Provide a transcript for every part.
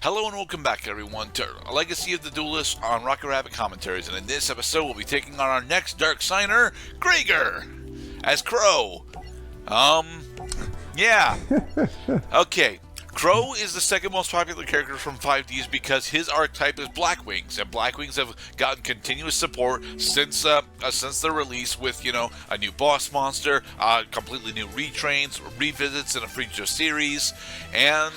Hello and welcome back, everyone, to Legacy of the Duelist on Rocket Rabbit Commentaries. And in this episode, we'll be taking on our next Dark Signer, Greigar, as Crow. Yeah. Okay. Crow is the second most popular character from 5Ds because his archetype is Blackwings, and Blackwings have gotten continuous support since their release with, a new boss monster, completely new retrains, revisits in a feature series, and,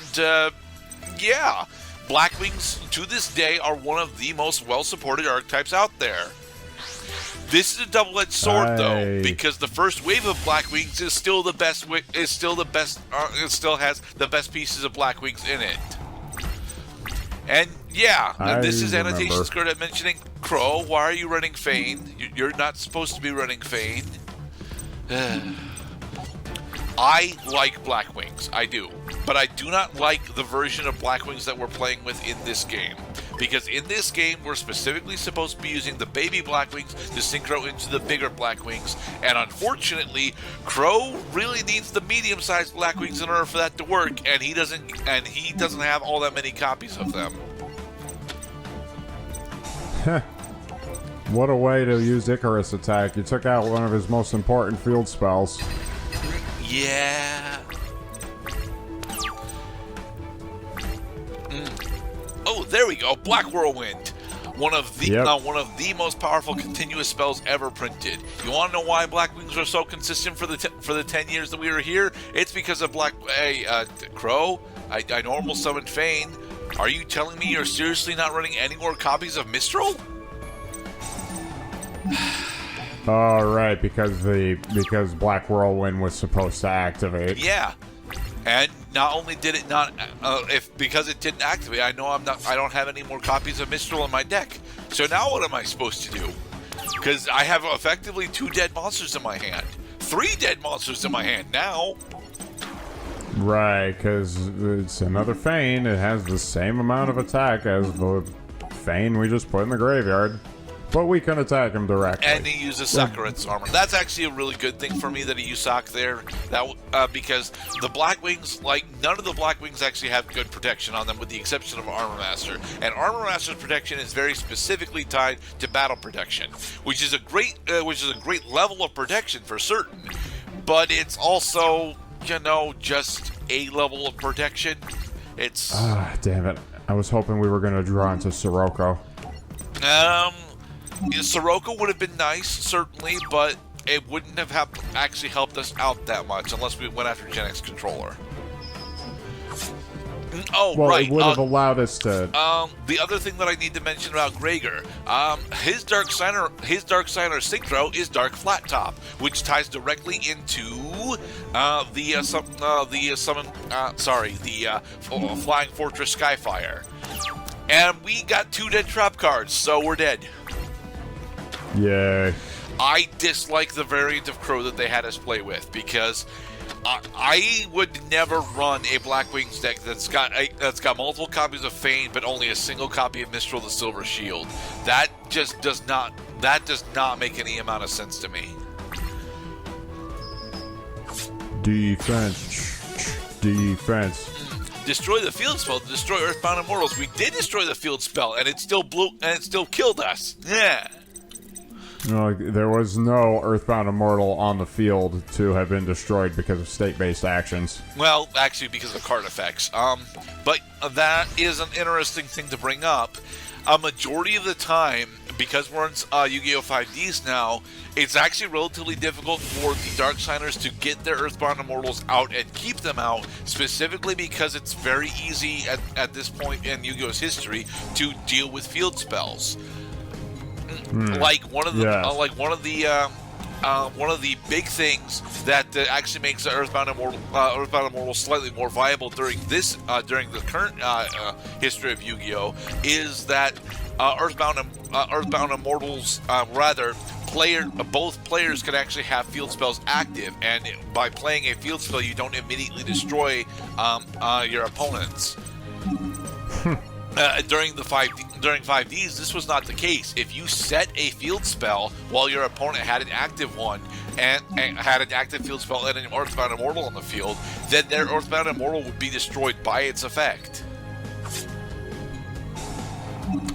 yeah, Blackwings to this day are one of the most well-supported archetypes out there. This is a double-edged sword, though, because the first wave of Blackwings is still the best. It still has the best pieces of Blackwings in it. And yeah, this is annotation skirt at mentioning Crow. Why are you running Fane? You're not supposed to be running Fane. I like Blackwings, I do, but I do not like the version of Blackwings that we're playing with in this game. Because in this game, we're specifically supposed to be using the baby Blackwings to synchro into the bigger Blackwings, and unfortunately, Crow really needs the medium-sized Blackwings in order for that to work, and he doesn't have all that many copies of them. What a way to use Icarus attack. You took out one of his most important field spells. Yeah. Oh, there we go. Black Whirlwind. One of the most powerful continuous spells ever printed. You want to know why Blackwings are so consistent for the 10 years that we were here? It's because of Crow. I normal summoned Fane. Are you telling me you're seriously not running any more copies of Mistral? All right, because Black Whirlwind was supposed to activate. Yeah, and not only did it not, because it didn't activate, I don't have any more copies of Mistral in my deck. So now what am I supposed to do? Because I have effectively 2 dead monsters in my hand, 3 dead monsters in my hand now. Right, because it's another Fane. It has the same amount of attack as the Fane we just put in the graveyard. But we can attack him directly. And he uses Sakura's armor. That's actually a really good thing for me that he used Sak there. Because the Blackwings, none of the Blackwings actually have good protection on them, with the exception of Armor Master. And Armor Master's protection is very specifically tied to battle protection, which is a great level of protection for certain. But it's also, just a level of protection. It's damn it! I was hoping we were going to draw into Sirocco. Sirocco would have been nice, certainly, but it wouldn't have actually helped us out that much unless we went after Gen X Controller. Oh, well, right. It would have allowed us to... The other thing that I need to mention about Greigar, his Dark Signer synchro is Dark Flat Top, which ties directly into the Flying Fortress Skyfire. And we got 2 dead trap cards, so we're dead. Yay. I dislike the variant of Crow that they had us play with, because I would never run a Blackwings deck that's got multiple copies of Fane but only a single copy of Mistral the Silver Shield. That just does not make any amount of sense to me. Defense. Destroy the field spell to destroy Earthbound Immortals. We did destroy the field spell, and it still killed us. Yeah. No, there was no Earthbound Immortal on the field to have been destroyed because of state-based actions. Well, actually, because of card effects. But that is an interesting thing to bring up. A majority of the time, because we're in Yu-Gi-Oh! 5Ds now, it's actually relatively difficult for the Dark Signers to get their Earthbound Immortals out and keep them out, specifically because it's very easy at this point in Yu-Gi-Oh!'s history to deal with field spells. One of the big things that actually makes the Earthbound Immortal slightly more viable during the current history of Yu-Gi-Oh! Is that Earthbound Immortals both players can actually have field spells active, and by playing a field spell, you don't immediately destroy your opponents. During 5Ds, this was not the case. If you set a field spell while your opponent had an active one and had an active field spell and an Earthbound Immortal on the field, then their Earthbound Immortal would be destroyed by its effect.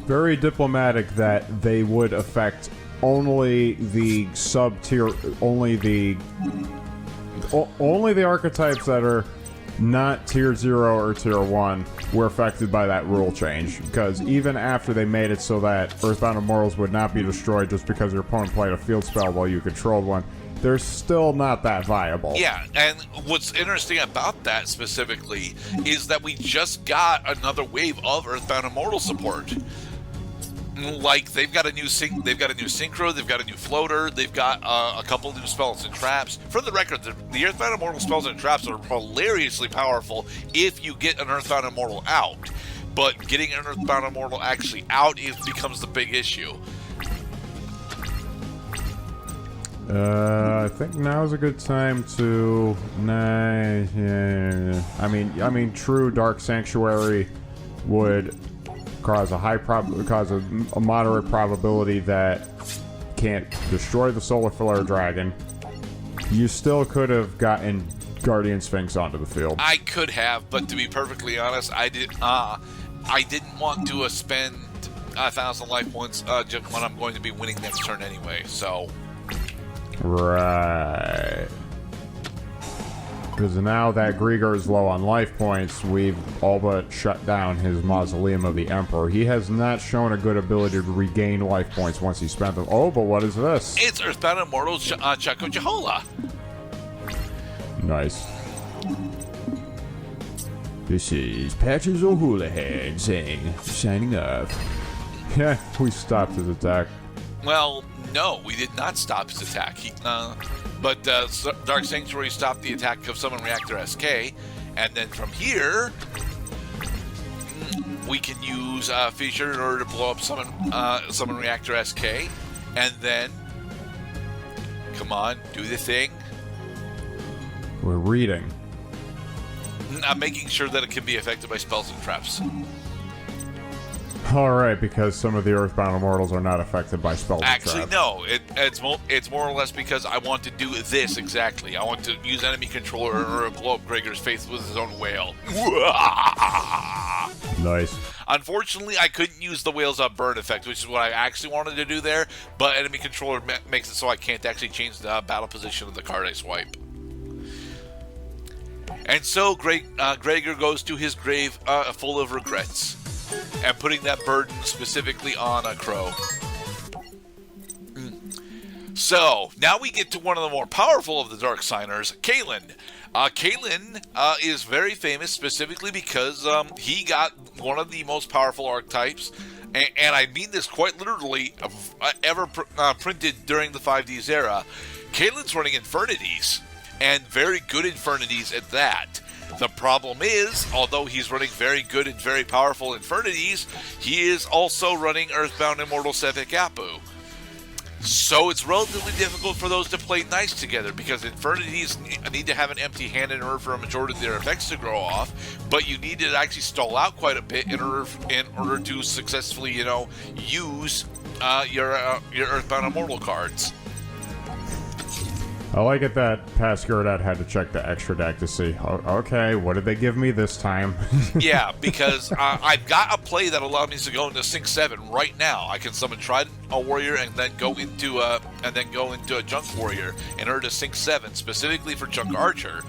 very diplomatic that they would affect only the sub-tier, only the archetypes that are not tier 0 or tier 1 were affected by that rule change. Because even after they made it so that Earthbound Immortals would not be destroyed just because your opponent played a field spell while you controlled one, they're still not that viable. Yeah, and what's interesting about that specifically is that we just got another wave of Earthbound Immortal support. Like, they've got a new synchro, they've got a new floater, they've got a couple new spells and traps. For the record, the Earthbound Immortal spells and traps are hilariously powerful if you get an Earthbound Immortal out. But getting an Earthbound Immortal actually out becomes the big issue. I think now is a good time to. I mean, true Dark Sanctuary would cause a moderate probability that can't destroy the Solar Flare Dragon. You still could have gotten Guardian Sphinx onto the field. I could have, but to be perfectly honest, I didn't want to spend 1,000 life points just when I'm going to be winning next turn anyway. So. Right. Because now that Greigar is low on life points, we've all but shut down his Mausoleum of the Emperor. He has not shown a good ability to regain life points once he spent them. Oh, but what is this? It's Earthbound Immortal Chucko Jahola. Nice. This is Patches O'Houlihan saying, signing off. Yeah, we stopped his attack. Well, no, we did not stop his attack. But Dark Sanctuary stopped the attack of Summon Reactor SK, and then from here, we can use Fissure in order to blow up Summon Reactor SK, and then, come on, do the thing. We're reading. I'm making sure that it can be affected by spells and traps. Alright, because some of the Earthbound Immortals are not affected by spells and traps. Actually, no. It's more or less because I want to do this exactly. I want to use enemy controller or blow up Greigar's face with his own whale. Nice. Unfortunately, I couldn't use the Whales Up Burn effect, which is what I actually wanted to do there, but enemy controller makes it so I can't actually change the battle position of the card I swipe. And so Greigar goes to his grave full of regrets, and putting that burden specifically on a Crow. So, now we get to one of the more powerful of the Dark Signers, Kalin. Kalin is very famous specifically because he got one of the most powerful archetypes, and I mean this quite literally, ever printed during the 5Ds era. Kalin's running Infernities, and very good Infernities at that. The problem is, although he's running very good and very powerful Infernities, he is also running Earthbound Immortal Sepik Apu. So it's relatively difficult for those to play nice together, because Infernities need to have an empty hand in order for a majority of their effects to grow off, but you need to actually stall out quite a bit in order to successfully, use your Earthbound Immortal cards. I like it that past Gerdad had to check the extra deck to see, okay, what did they give me this time? Yeah, because I've got a play that allows me to go into Sync 7 right now. I can summon Trident a Warrior and then go into a Junk Warrior in order to Sync 7 specifically for Junk Archer.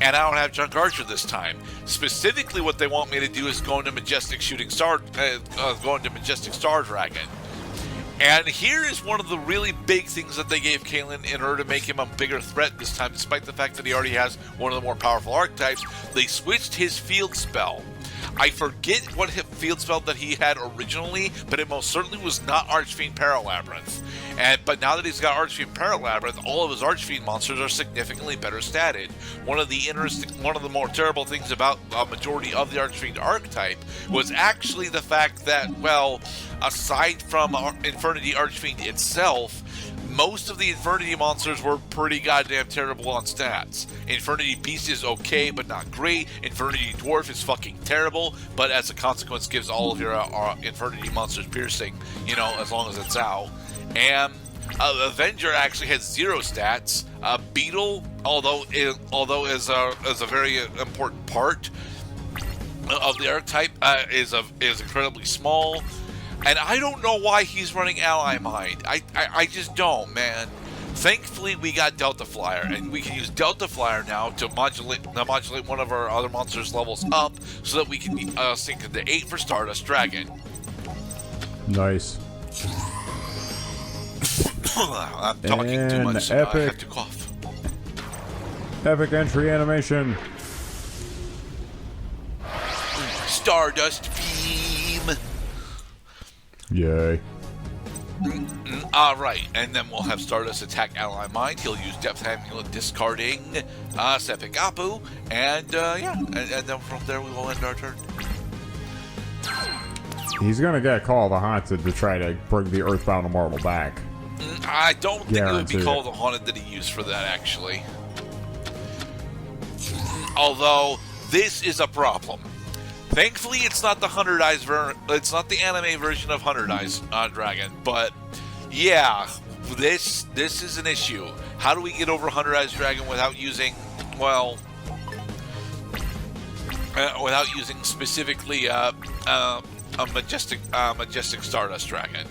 And I don't have Junk Archer this time. Specifically, what they want me to do is go into Majestic Star Dragon. And here is one of the really big things that they gave Kalin in order to make him a bigger threat this time, despite the fact that he already has one of the more powerful archetypes. They switched his field spell. I forget what field spell that he had originally, but it most certainly was not Archfiend Paralabrynth. But now that he's got Archfiend Paralabrynth, all of his Archfiend monsters are significantly better statted. One of the more terrible things about a majority of the Archfiend archetype was actually the fact that, well, aside from Infernity Archfiend itself, most of the Infernity monsters were pretty goddamn terrible on stats. Infernity Beast is okay, but not great. Infernity Dwarf is fucking terrible, but as a consequence gives all of your Infernity monsters piercing, as long as it's out. And Avenger actually has 0 stats. Beetle, although is a very important part of the archetype, is incredibly small. And I don't know why he's running Ally Mind. I just don't, man. Thankfully, we got Delta Flyer, and we can use Delta Flyer now to modulate one of our other monsters' levels up, so that we can sink into 8 for Stardust Dragon. Nice. I'm talking too much. I have to cough. Epic entry animation. Stardust Beam. Yay. Alright, and then we'll have Stardust attack Ally Mind. He'll use Depth Amulet, discarding Sepik Apu, and then from there we will end our turn. He's gonna get Call of the Haunted to try to bring the Earthbound Immortal back. I don't think it would be Guaranteed. Call of the Haunted that he used for that, actually. Although, this is a problem. Thankfully, it's not the 100 Eyes it's not the anime version of 100 Eyes Dragon, but yeah, this is an issue. How do we get over 100 Eyes Dragon without using, well, specifically a majestic Stardust Dragon?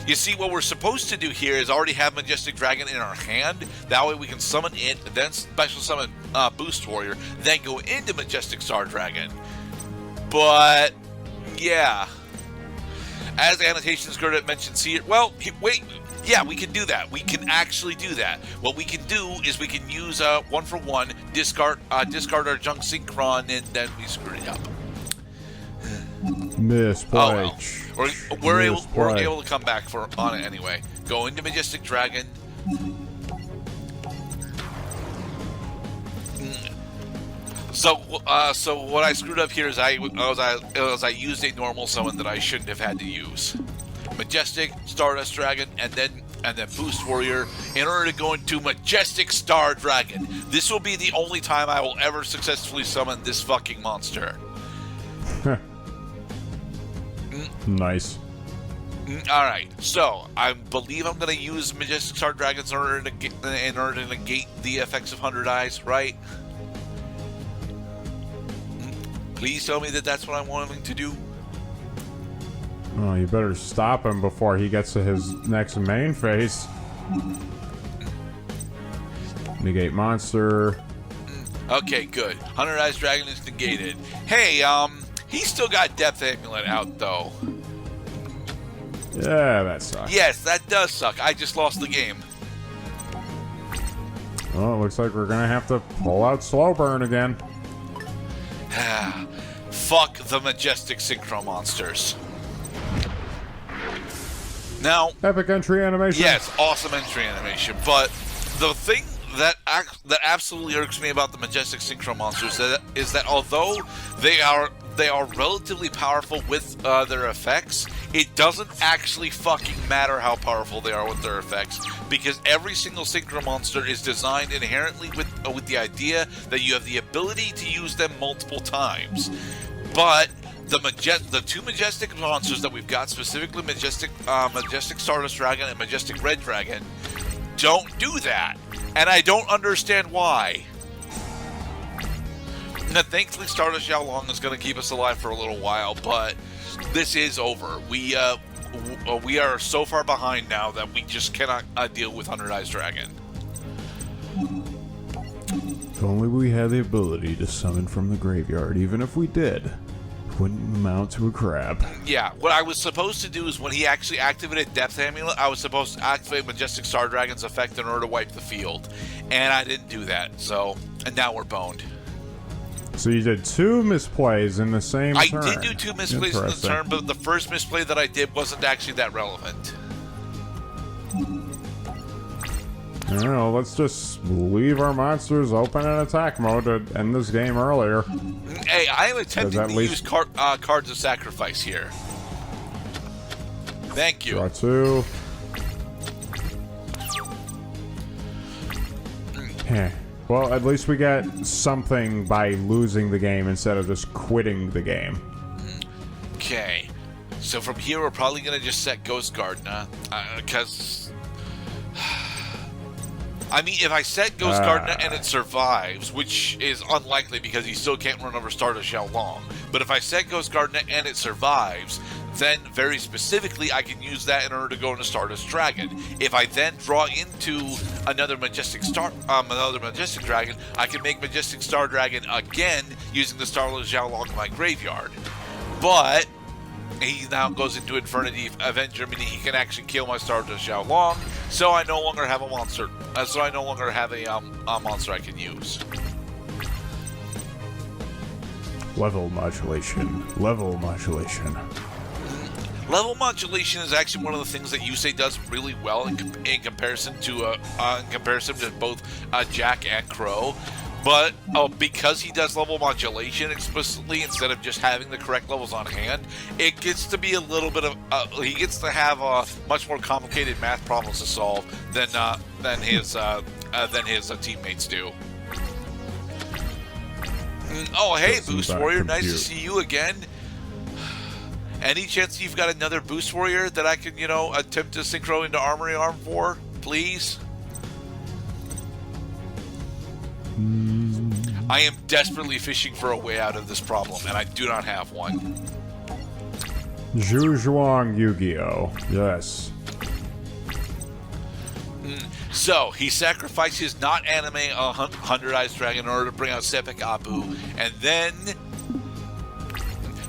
You see, what we're supposed to do here is already have Majestic Dragon in our hand. That way we can summon it, then special summon Boost Warrior, then go into Majestic Star Dragon. But, yeah. As the annotations mentions here, well, wait, yeah, we can do that. We can actually do that. What we can do is we can use 1-for-1, discard our Junk Synchron, and then we screw it up. Misplay. Oh, well. We're able to come back on it anyway. Go into Majestic Dragon. So what I screwed up here is I used a normal summon that I shouldn't have had to use. Majestic Stardust Dragon, and then Boost Warrior in order to go into Majestic Star Dragon. This will be the only time I will ever successfully summon this fucking monster. Nice. Alright, so I believe I'm going to use Majestic Star Dragons in order to negate the effects of 100 Eyes, right? Please tell me that that's what I'm wanting to do. Oh, you better stop him before he gets to his next main phase. Negate monster. Okay, good. 100 Eyes Dragon is negated. Hey, he's still got Depth Amulet out, though. Yeah, that sucks. Yes, that does suck. I just lost the game. Well, it looks like we're gonna have to pull out Slow Burn again. Fuck the Majestic Synchro monsters. Now, Epic entry animation. yes, awesome entry animation, but the thing that absolutely irks me about the Majestic Synchro monsters is that although they are relatively powerful with their effects, it doesn't actually fucking matter how powerful they are with their effects, because every single Synchro monster is designed inherently with the idea that you have the ability to use them multiple times. But the two Majestic monsters that we've got, specifically Majestic Stardust Dragon and Majestic Red Dragon, don't do that. And I don't understand why. Now, thankfully, Stardust Xiaolong is going to keep us alive for a little while, but this is over. We are so far behind now that we just cannot deal with 100 Eyes Dragon. If only we had the ability to summon from the graveyard, even if we did, it wouldn't amount to a crap. Yeah, what I was supposed to do is when he actually activated Depth Amulet, I was supposed to activate Majestic Star Dragon's effect in order to wipe the field. And I didn't do that, and now we're boned. So you did two misplays in the same turn. I did do two misplays in the turn, but the first misplay that I did wasn't actually that relevant. I don't know, let's just leave our monsters open in attack mode to end this game earlier. Hey, I am attempting to use cards of sacrifice here. Thank you. Draw two. Well, at least we get something by losing the game instead of just quitting the game. Okay. So from here, we're probably going to just set Ghost Gardener, because I mean, if I set Ghost Gardener and it survives, which is unlikely because he still can't run over Stardust Xiaolong, but if I set Ghost Gardener and it survives, then very specifically I can use that in order to go into Stardust Dragon. If I then draw into another Majestic Dragon, I can make Majestic Star Dragon again using the Stardust Xiaolong in my graveyard. But he now goes into Infernity Avenger, meaning he can actually kill my Stardust Xiaolong, so I no longer have a monster. So I no longer have a monster I can use. Level modulation. Level modulation. Level modulation is actually one of the things that Yusei does really well in comparison to both Jack and Crow. But because he does level modulation explicitly instead of just having the correct levels on hand, it gets to be a little bit of he gets to have much more complicated math problems to solve than his teammates do. Oh, hey, Boost Warrior, nice to see you again. Any chance you've got another Boost Warrior that I can, attempt to synchro into Armory Arm for, please? I am desperately fishing for a way out of this problem, and I do not have one. Zhu Zhuang Yu-Gi-Oh! Yes. So, he sacrifices not anime a 100-Eyes Dragon in order to bring out Sepik Abu, and then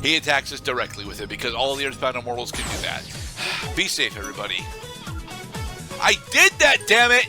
he attacks us directly with it because all the Earthbound Immortals can do that. Be safe, everybody. I did that, damn it!